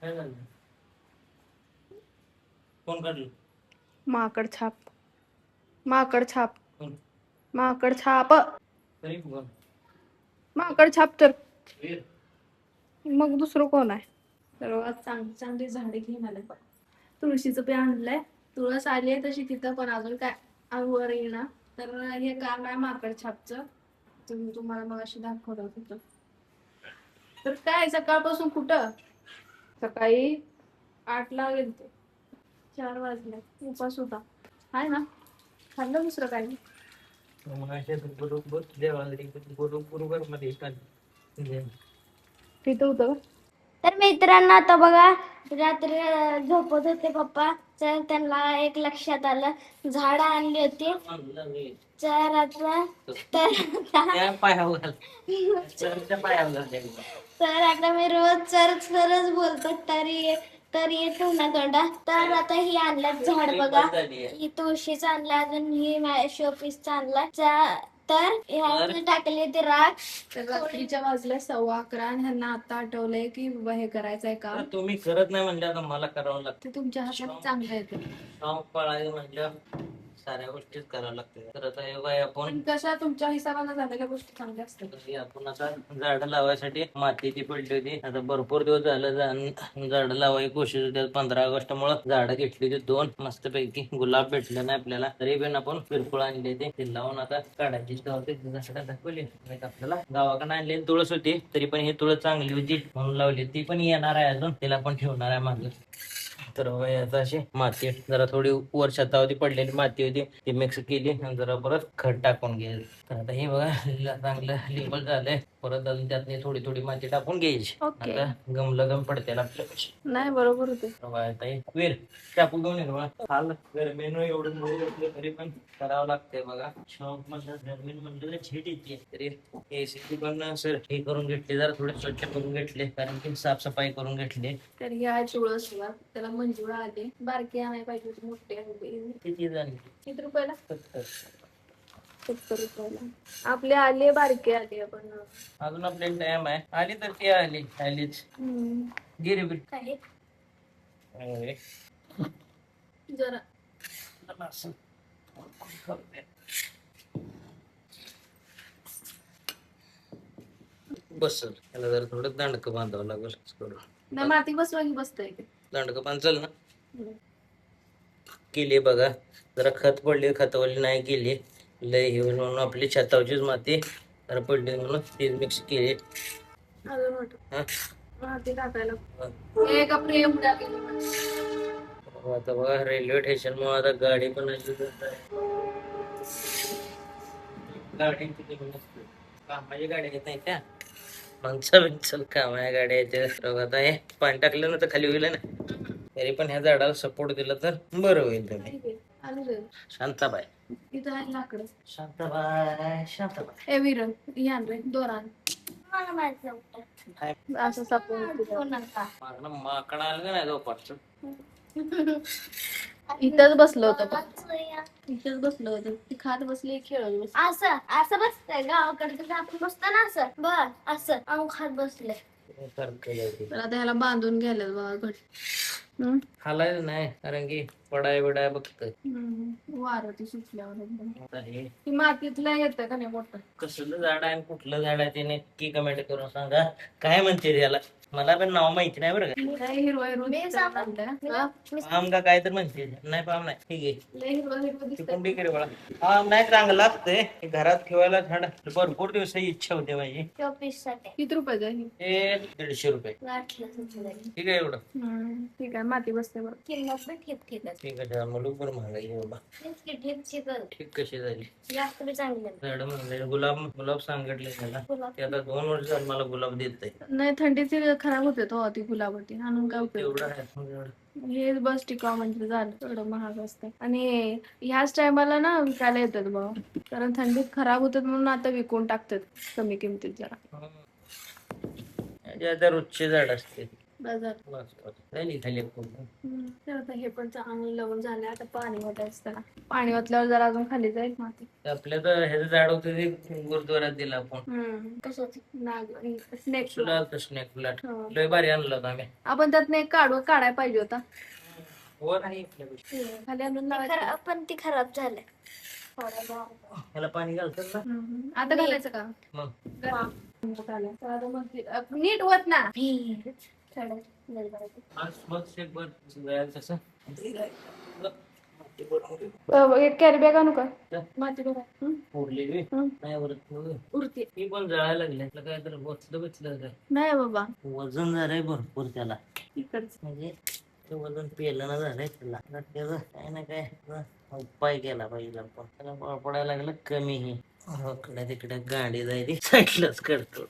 काय झालं? कोण काढलं? माकड छाप. माकड छाप. कोण? माकड छाप. तरी कोण? माकड छाप तर वीर. मग दुसरं कोण आहे? तर आज चांगली चांगली झाडे घेऊन आले. तुळशीचं पे आणलंय. तुळस आली आहे तशी तिथं, पण अजून काय अंगवर येईना. तर हे काम आहे माकड छापचं. तुम्हाला मग अशी दाखवत होतं. तर काय सकाळपासून कुठं? सकाळी 8ला गेलते, 4 वाजले. उपास होता. आहे ना, खाल्लं दुसरं काय नाही. बरोबर देवाला बरोबर मध्ये तिथं होतं का? तर मित्रांनो, आता बघा, रात्री झोपत होते पप्पा, तर त्यांना एक लक्षात आलं, झाड आणली होती. तर आता तर आता मी रोज चरच बोलतो, तरी येतो ना तोंडा. तर आता ही आणलं झाड बघा, ही तुळशीचं आणलं, अजून ही शोपीसचं आणलं. तर ह्यामध्ये टाकले ते राख. तर रात्रीच्या वाजल्या 11:15 आणि ह्यांना आता आठवलंय की बाबा हे करायचंय काम. तुम्ही करत नाही म्हणजे आता मला करावं लागतं. ते तुमच्या हातात चांगलं येतं. काम पळायला म्हणजे साऱ्या गोष्टीच करावं लागते. तर आता हे काय आपण पण कशा तुमच्या हिसाबाने झालेल्या गोष्टी चांगल्या असतात. आपण आता झाड लावायसाठी माती ती पडली होती. आता भरपूर दिवस झालं झाड लावायची कोशिश होती. 15 ऑगस्ट मुळे झाडं घेतली होती 2 मस्त पैकी. गुलाब भेटले नाही आपल्याला, तरी पण आपण किरकोळ आणले ते लावून आता काढायची झाडं दाखवली. आपल्याला गावाकडे आणली तुळस होती, तरी पण ही तुळस चांगली होती म्हणून लावली. ती पण येणार आहे अजून, तिला पण ठेवणार आहे मागे. तर आता अशी माती जरा थोडी वर छतावरती पडलेली माती होती ती मिक्स केली आणि जरा परत खत टाकून घ्यायची. तर आता हे बघा चांगलं लेबल झालंय. परत अजून त्यातली थोडी थोडी माती टाकून घ्यायची. आता गमलं गम पडते आपल्या नाही, बरोबर होते. वीर टाकू घेऊन येतो बघा. हाल गरमीनं एवढं मुळे तरी पण करावं लागतंय बघा. शॉप मधलं जमीन म्हणलं झेट येते. तरी एसी पण सर हे करून घेतले, जरा थोडे स्वच्छ करून घेतले, कारण की साफसफाई करून घेतली. तर ही आहे तुळसला, त्याला मंजुळा आली. बारकी आणायला पाहिजे होती, मोठी आहे. किती झाली? किती रुपयाला? 70 रुपयाला. आपली आली बारकी आली. आपण अजून आपल्याला टाइम आहे. आली तर ती आलीच. गिरी बिल काय जरा बसल त्याला जरा थोडं दांडक बांधावं लागेल. नाही, माती बसवा की बसतंय ते. दांडक बांधल ना केली बघा. जरा खत पडली, खतवली नाही केली लय हे म्हणून आपली छतावचीच माती जरा पडली म्हणून ती मिक्स केली. अजून वाटत माती टाकायला एक आपली एवढी आता बघा रेल्वे स्टेशन मुळे आता गाडी पण अशी गाडी कामाची गाडी येत नाही त्या माणसं कामाच्या गाड्या येते. आता हे पाणी टाकलं ना तर खाली होईल ना, तरी पण ह्या झाडाला सपोर्ट दिला तर बरं होईल. तुम्ही शांताबाई इथं आहे लाकडं. शांताबाई ए वीर, यान रे दोरान मला माहित नव्हतं. असं सापडून माकडा आलं का नाही झोपाचं. इथंच बसलो होतो. इथंच बसलो होतो. ती खात बसली, खेळत बसली. असं असं बसतंय गावाकडे, तर आपण बसतो ना असं बघ, असं अंग खात बसले. तर आता ह्याला बांधून घ्यायला बघा घट. हालायचं नाही, कारण की पडाय बिडाय बघत वारं ती सुटल्यावर एकदम. हे ती मातीतलं येतं का नाही मोठं. कसलं झाड आहे आणि कुठलं झाड आहे ते नक्की कमेंट करून सांगा. काय म्हणते त्याला, मला पण नाव माहिती नाही बरं का. काय हिरवा हिरवा पाम का काय तर म्हणते. नाही पाम नाही, ठीक आहे. लय हिरवा हिरवा ती दिसतंय. कुंडी करे बाळा. पाम नाही चांगलं लागतंय हे घरात ठेवायला. झाड भरपूर दिवसाची इच्छा होते माझी. शोपीस साठी किती रुपयाचं आहे? हे 150 रुपये. ठीक आहे एवढं. ठीक आहे, माती बसते बरं. किंमत पण ठीक ठीक आहे, मुलूक बरं महागाई आहे बाबा. ठीक कशी झाली जास्त बी चांगली झाड म्हणले. गुलाब सांगितले त्याला. ते आता 2 वर्ष झालं मला गुलाब देत नाही, थंडीची खराब होते तो ती गुलाबाती आणून काय उपयोग. तेवढं आहे. हे बस टिकाव म्हणजे झालं. एवढं महाग असतं आणि ह्याच टायमाला ना विकायला येतात बघ, कारण थंडीत खराब होतात म्हणून आता विकून टाकतात कमी किमतीत जरा. आता रोजचे झाड असते. बाजार खाली खाली तर आता हे पण चांगलं लवण झालं. आता पाणी ओतायचं त्याला. पाणी ओतल्यावर जरा अजून खाली जाईल माती. आपल्या तर ह्याचं झाड होतं ते गुरुद्वारात दिलं आपण. कशाची स्नेक तुला स्नेक प्लॉट लय भारी आणलं होतं आम्ही. आपण त्यात एक काढायला पाहिजे होता. वर आहे आपल्याकडे. खाली आणून लावायचं. पण ती खराब झाली. ह्याला पाणी घालतात ना. आता घालायचं का मग नीट होत ना. मग शेक बर जायला तसं एक कॅरी बॅग आणू का माती भरा. उरलेली नाही उरत उरते ती पण जळायला लागले काय तर बसलं काय नाही बाबा. वजन झालंय भरपूर त्याला. इकडचं म्हणजे ते वजन पेलं ना झालंय त्याला. त्याचं काय ना काय उपाय केला पाहिजे आपण. त्याला पडायला लागलं कमी हे इकडे तिकडे गाडी जायची साईडलाच करतो.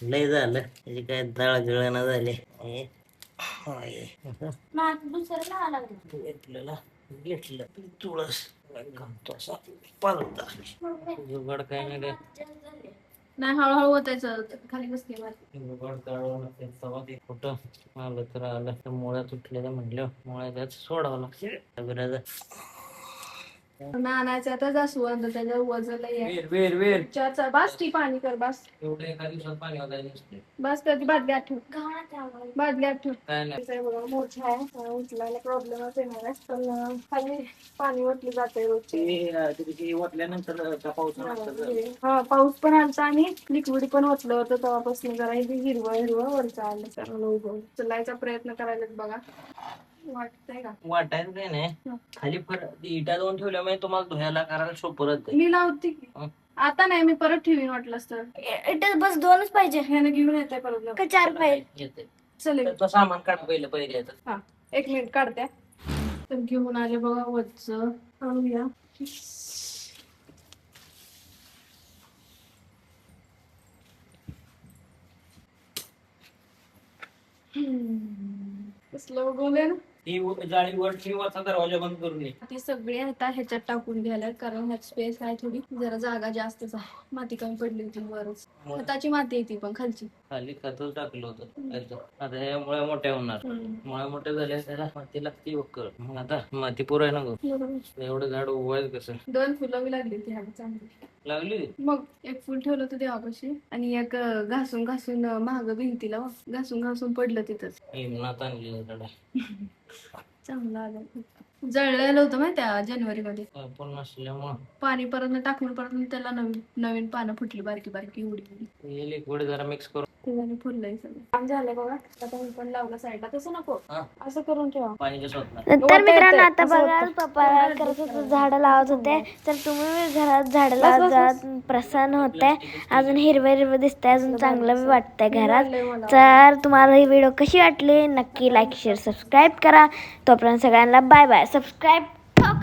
लय झालं त्याची काय दळ जळणं झाले. घेतलेला घेतलं तुळस घालतो असा पालता जुगाड काय नाही काय नाही हळूहळू होतायचं खाली बसते माती. जुगाड तळवलं ते तवा ते कुठं आलं तर आलं तर मुळ्या तुटलेलं म्हटलं मुळ्या त्यात सोडावं लागतं. नानाचं आता जास्वंद त्याच्यावर वजन लय आहे. वेर वेर चार बास ती पाणी कर बास. एवढं एका दिवसात पाणी वाजायचं बस कधी बादली आठव बादली आठव. काय नाही. मोठा आहे उचलायला प्रॉब्लेमच येणार आहे. पण खाली पाणी ओतलं जातंय रोजचे. वाटल्यानंतर हा पाऊस पण आलता आणि लिक्विड पण ओतलं होतं तेव्हापासून जरा हिरवं हिरवं वरचं आलं. चांगलं उभं उचलायचा प्रयत्न करायला बघा. वाटतंय का वाटायचं काय नाही. खाली इटा दोन ठेवल्यामुळे तुम्हाला धुयाला करायला सोपं मी लावते की. आता नाही मी परत ठेवीन वाटलंच तर. इथे बस दोनच पाहिजे ह्यानं घेऊन येते परत का 4 पाहिजे येते चल सामान काढ पहिले येतं. हा 1 मिनिट काढते. तर घेऊन आले बघा वरच आणूया. कसलं उगवलंय ना. ती जाळी वर ठेवाचा दरवाजा बंद करून ये. ती सगळी आता ह्याच्यात टाकून घ्यायला कारण ह्यात स्पेस आहे थोडी जरा जागा जास्तच आहे. माती कमी पडली होती वरच. खताची माती आहे ती पण खालची. खाली खतच टाकलं होतं. आता हे मुळ्या मोठ्या होणार. मुळ्या मोठ्या झाल्या त्याला माती लागते वक्कळ. मग आता माती पुराय ना गो. एवढं झाड उगवायचं कसं. 2 फुलं लागली ती ह्याला चांगली लागली. मग 1 फुल ठेवलं होतं देवापाशी आणि एक घासून घासून महाग भिंतीला घासून घासून पडलं तिथंच. नात आणलेलं झाड चांगलं आलं. जळलेलं होतं माहिती जानेवारी मध्ये. आपण नसल्यामुळं पाणी परत टाकून परत त्याला नवीन नवीन पानं फुटली बारकी बारकी एवढी. हे लिक्विड जरा मिक्स करून त्याच्याने फुललंय सगळं. काम झालंय बघा. आता मी पण लावलं साईडला. तसं नको असं करून ठेवा. पाणी कसं होत नाही. तर मित्रांनो आता बघा पप्पा करत होते झाडं लावत होते तर तुम्ही घरात झाडं लावत प्रसन्न होते. अजून हिरवं हिरवं दिसतंय. अजून चांगलं बी वाटतंय घरात. तर तुम्हाला ही व्हिडिओ कशी वाटली नक्की लाईक शेअर सबस्क्राईब करा. तोपर्यंत सगळ्यांना बाय बाय. सबस्क्राईब